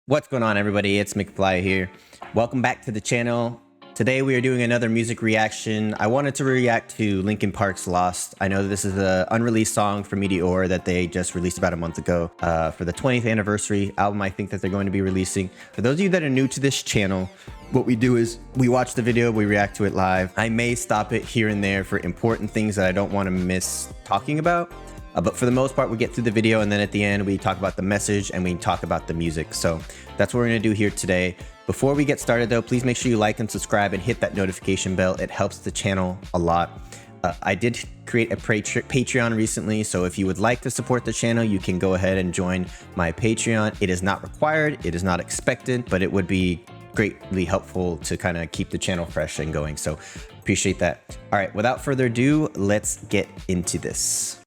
What's going on, everybody? It's McFly here. Welcome back to the channel. Today we are doing another music reaction. I wanted to react to Linkin Park's Lost. I know this is an unreleased song from Meteora that they just released about a month ago for the 20th anniversary album I think that they're going to be releasing. For those of you that are new to this channel, what we do is we watch the video, we react to it live. I may stop it here and there for important things that I don't want to miss talking about. But for the most part, we get through the video, and then at the end, we talk about the message and we talk about the music. So that's what we're going to do here today. Before we get started, though, please make sure you like and subscribe and hit that notification bell. It helps the channel a lot. I did create a Patreon recently, so if you would like to support the channel, you can go ahead and join my Patreon. It is not required, it is not expected, but it would be greatly helpful to kind of keep the channel fresh and going. So appreciate that. All right, without further ado, let's get into this.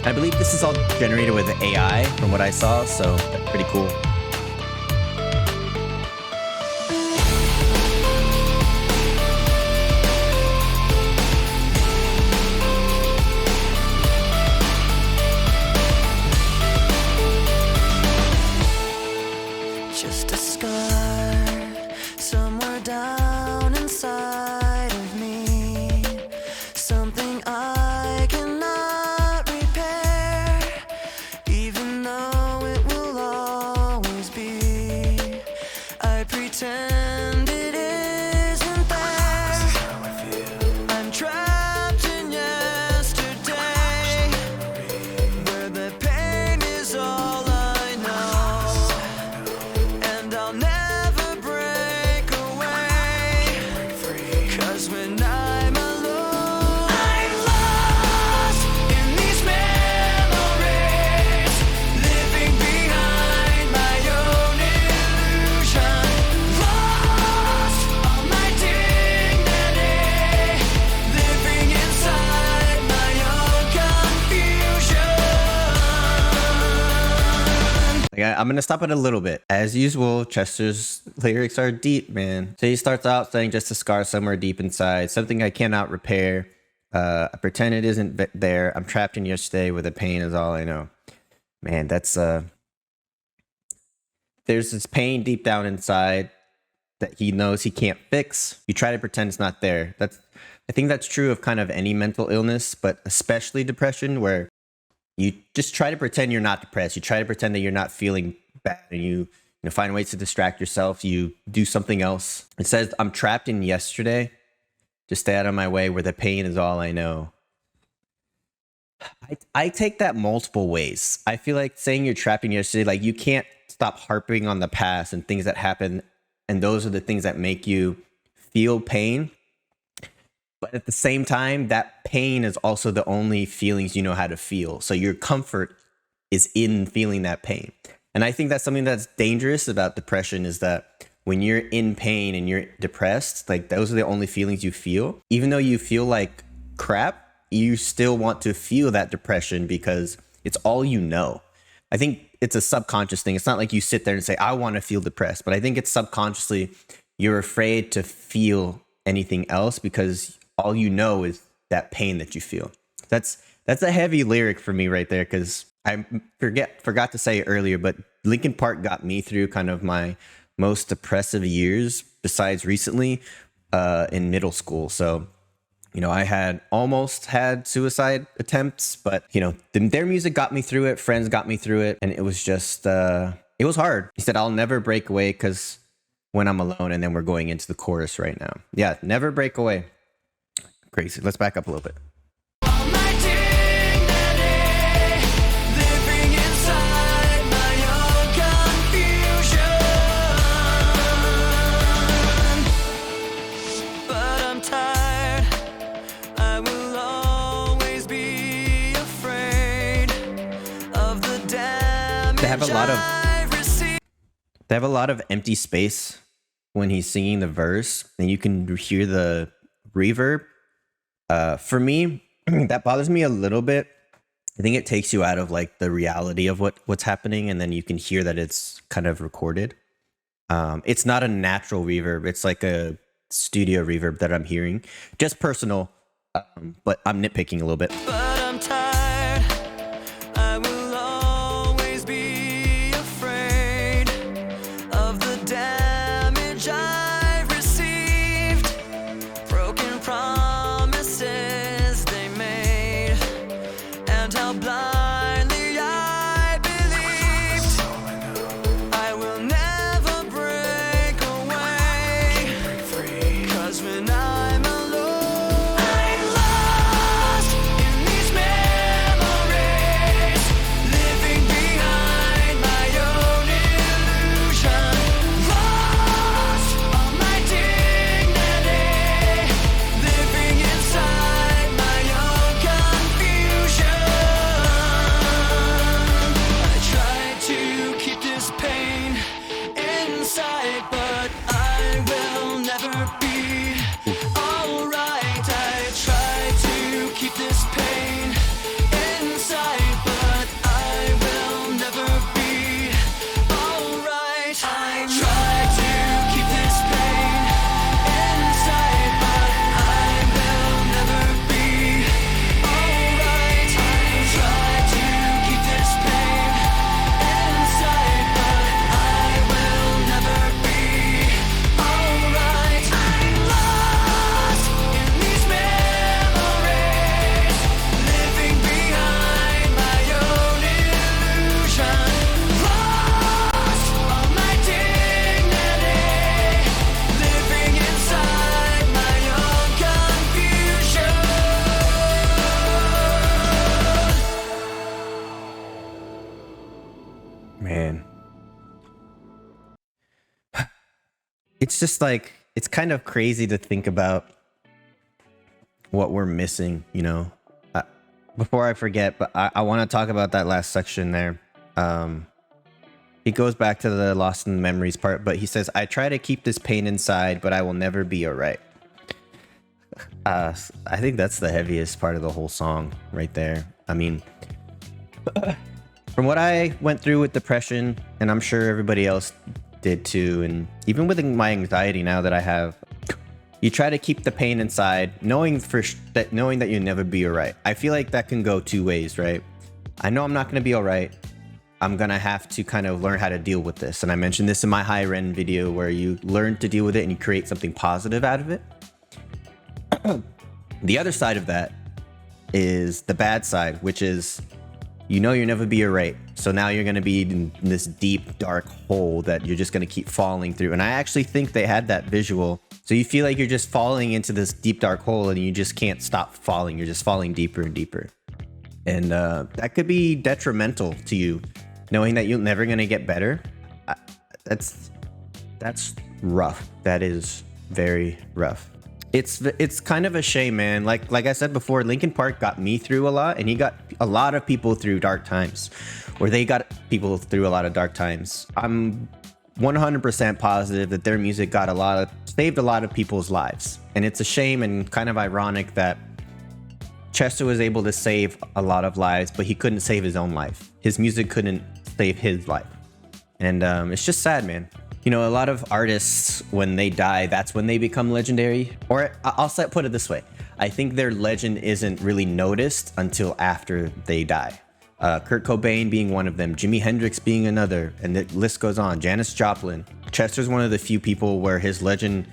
I believe this is all generated with AI from what I saw, so that's pretty cool. Just a scar somewhere down inside of me, something I cannot repair, even though it will always be. I pretend it isn't there. This is how I feel. I'm trapped in yesterday, where the pain is all I know, and I'll never break away, 'cause when I'm alone, I'm lost in these memories, living behind my own illusion, lost all my dignity, living inside my own confusion. I'm gonna stop it a little bit. As usual, Chester's lyrics are deep, man. So he starts out saying, just a scar somewhere deep inside, something I cannot repair. I pretend it isn't there. I'm trapped in yesterday where the pain is all I know. Man, that's there's this pain deep down inside that he knows he can't fix. You try to pretend it's not there. I think that's true of kind of any mental illness, but especially depression, where you just try to pretend you're not depressed. You try to pretend that you're not feeling bad, and you find ways to distract yourself. You do something else. It says, I'm trapped in yesterday. Just stay out of my way where the pain is all I know. I take that multiple ways. I feel like saying you're trapped in yesterday, like you can't stop harping on the past and things that happen, and those are the things that make you feel pain. But at the same time, that pain is also the only feelings you know how to feel. So your comfort is in feeling that pain. And I think that's something that's dangerous about depression, is that when you're in pain and you're depressed, like those are the only feelings you feel. Even though you feel like crap, you still want to feel that depression because it's all you know. I think it's a subconscious thing. It's not like you sit there and say, I want to feel depressed. But I think it's subconsciously you're afraid to feel anything else because all you know is that pain that you feel. That's a heavy lyric for me right there, because I forgot to say earlier, but Linkin Park got me through kind of my most depressive years besides recently in middle school. So, I almost had suicide attempts, but, their music got me through it. Friends got me through it. And it was just, it was hard. He said, I'll never break away because when I'm alone, and then we're going into the chorus right now. Yeah, never break away. Crazy. Let's back up a little bit. All my dignity, living inside my own confusion. But I'm tired, I will always be afraid of the damage They have I've received. They have a lot of empty space when he's singing the verse, and you can hear the reverb. For me, that bothers me a little bit. I think it takes you out of like the reality of what's happening, and then you can hear that it's kind of recorded. It's not a natural reverb. It's like a studio reverb that I'm hearing. Just personal, but I'm nitpicking a little bit. But I'm tired, I will always be afraid. it's just like, it's kind of crazy to think about what we're missing, you know. Before I forget, but I want to talk about that last section there. He goes back to the lost in the memories part, but he says, I try to keep this pain inside, but I will never be alright. I think that's the heaviest part of the whole song right there. I mean, from what I went through with depression, and I'm sure everybody else did too, and even with my anxiety now that I have, you try to keep the pain inside, knowing that you'll never be alright. I feel like that can go two ways, right? I know I'm not going to be alright. I'm going to have to kind of learn how to deal with this. And I mentioned this in my high rend video where you learn to deal with it and you create something positive out of it. The other side of that is the bad side, which is, you know, you'll never be alright. So now you're going to be in this deep, dark hole that you're just going to keep falling through. And I actually think they had that visual. So you feel like you're just falling into this deep, dark hole and you just can't stop falling. You're just falling deeper and deeper. And that could be detrimental to you, knowing that you're never going to get better. That's rough. That is very rough. It's kind of a shame, man. Like I said before, Linkin Park got me through a lot, and he got a lot of people through dark times, or they got people through a lot of dark times. I'm 100% positive that their music saved a lot of people's lives. And it's a shame and kind of ironic that Chester was able to save a lot of lives, but he couldn't save his own life. His music couldn't save his life. And it's just sad, man. You know, a lot of artists, when they die, that's when they become legendary. Or I'll put it this way. I think their legend isn't really noticed until after they die. Kurt Cobain being one of them, Jimi Hendrix being another, and the list goes on. Janis Joplin. Chester's one of the few people where his legend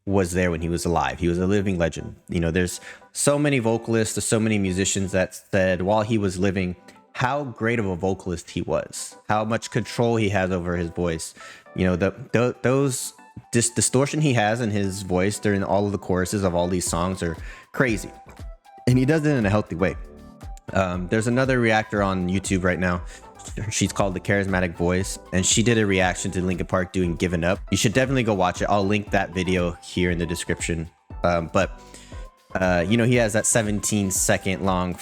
was there when he was alive. He was a living legend. You know, there's so many vocalists, there's so many musicians that said while he was living how great of a vocalist he was, how much control he has over his voice. You know, those distortion he has in his voice during all of the choruses of all these songs are crazy, and he does it in a healthy way. There's another reactor on YouTube right now. She's called The Charismatic Voice, and she did a reaction to Linkin Park doing Given Up. You should definitely go watch it. I'll link that video here in the description. You know, he has that 17-second long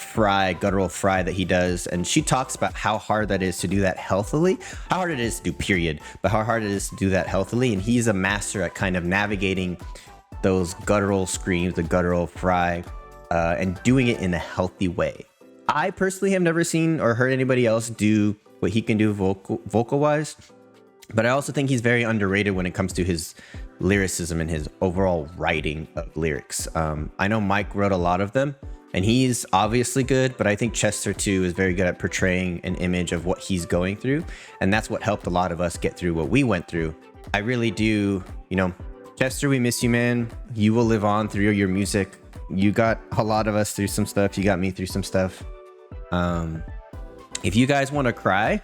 guttural fry that he does, and she talks about how hard that is to do that healthily, how hard it is to do, period, but how hard it is to do that healthily. And he's a master at kind of navigating those guttural screams, the guttural fry, and doing it in a healthy way. I personally have never seen or heard anybody else do what he can do vocal wise, but I also think he's very underrated when it comes to his lyricism and his overall writing of lyrics. I know Mike wrote a lot of them, and he's obviously good, but I think Chester too is very good at portraying an image of what he's going through, and that's what helped a lot of us get through what we went through. I really do, you know, Chester, we miss you, man. You will live on through your music. You got a lot of us through some stuff. You got me through some stuff. If you guys want to cry,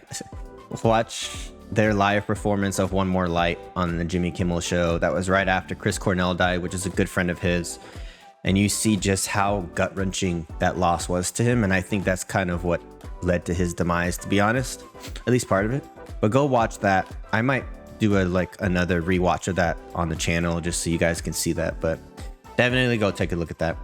watch their live performance of One More Light on the Jimmy Kimmel show. That was right after Chris Cornell died, which is a good friend of his. And you see just how gut-wrenching that loss was to him. And I think that's kind of what led to his demise, to be honest, at least part of it. But go watch that. I might do another rewatch of that on the channel just so you guys can see that. But definitely go take a look at that.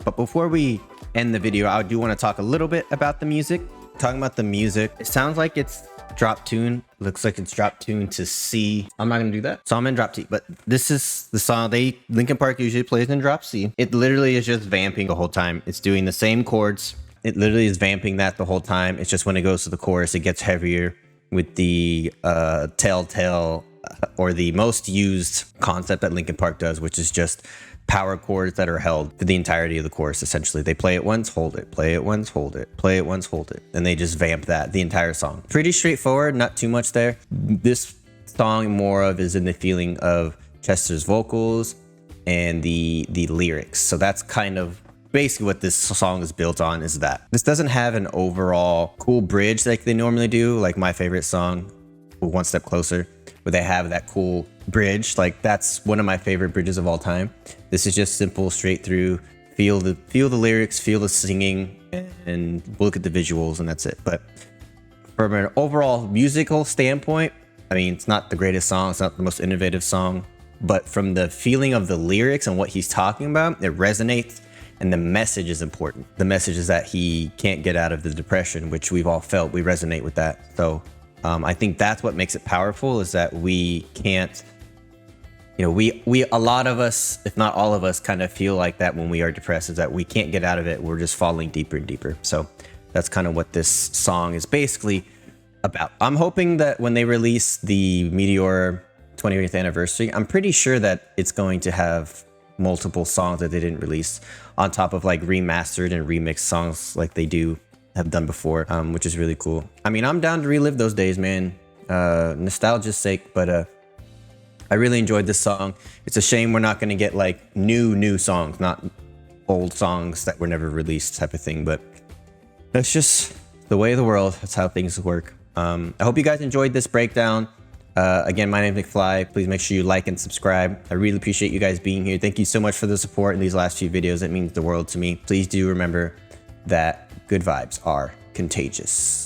But before we end the video, I do want to talk a little bit about the music. Talking about the music, it sounds like it's drop tune. Looks like it's drop tune to C. I'm not gonna do that, so I'm in drop T. But this is the song Linkin Park usually plays in drop C. It literally is just vamping the whole time. It's doing the same chords. It literally is vamping that the whole time. It's just when it goes to the chorus, it gets heavier with the telltale or the most used concept that Linkin Park does, which is just power chords that are held for the entirety of the chorus. Essentially, they play it once, hold it, play it once, hold it, play it once, hold it, and they just vamp that the entire song. Pretty straightforward, not too much there. This song more of is in the feeling of Chester's vocals and the lyrics. So that's kind of basically what this song is built on, is that this doesn't have an overall cool bridge like they normally do, like my favorite song, One Step Closer, where they have that cool bridge. Like, that's one of my favorite bridges of all time. This is just simple, straight through, feel the lyrics, feel the singing, and look at the visuals, and that's it. But from an overall musical standpoint, I mean, it's not the greatest song, it's not the most innovative song, but from the feeling of the lyrics and what he's talking about, it resonates. And the message is important. The message is that he can't get out of the depression, which we've all felt. We resonate with that. So I think that's what makes it powerful, is that we can't, you know, we a lot of us, if not all of us, kind of feel like that when we are depressed, is that we can't get out of it. We're just falling deeper and deeper. So that's kind of what this song is basically about. I'm hoping that when they release the Meteora 20th anniversary, I'm pretty sure that it's going to have multiple songs that they didn't release on top of like remastered and remixed songs like they have done before, which is really cool. I mean, I'm down to relive those days, man. Nostalgia's sake, but I really enjoyed this song. It's a shame we're not going to get like new songs, not old songs that were never released type of thing, but that's just the way of the world. That's how things work. I hope you guys enjoyed this breakdown. Again, my name is McFly. Please make sure you like and subscribe. I really appreciate you guys being here. Thank you so much for the support in these last few videos. It means the world to me. Please do remember that good vibes are contagious.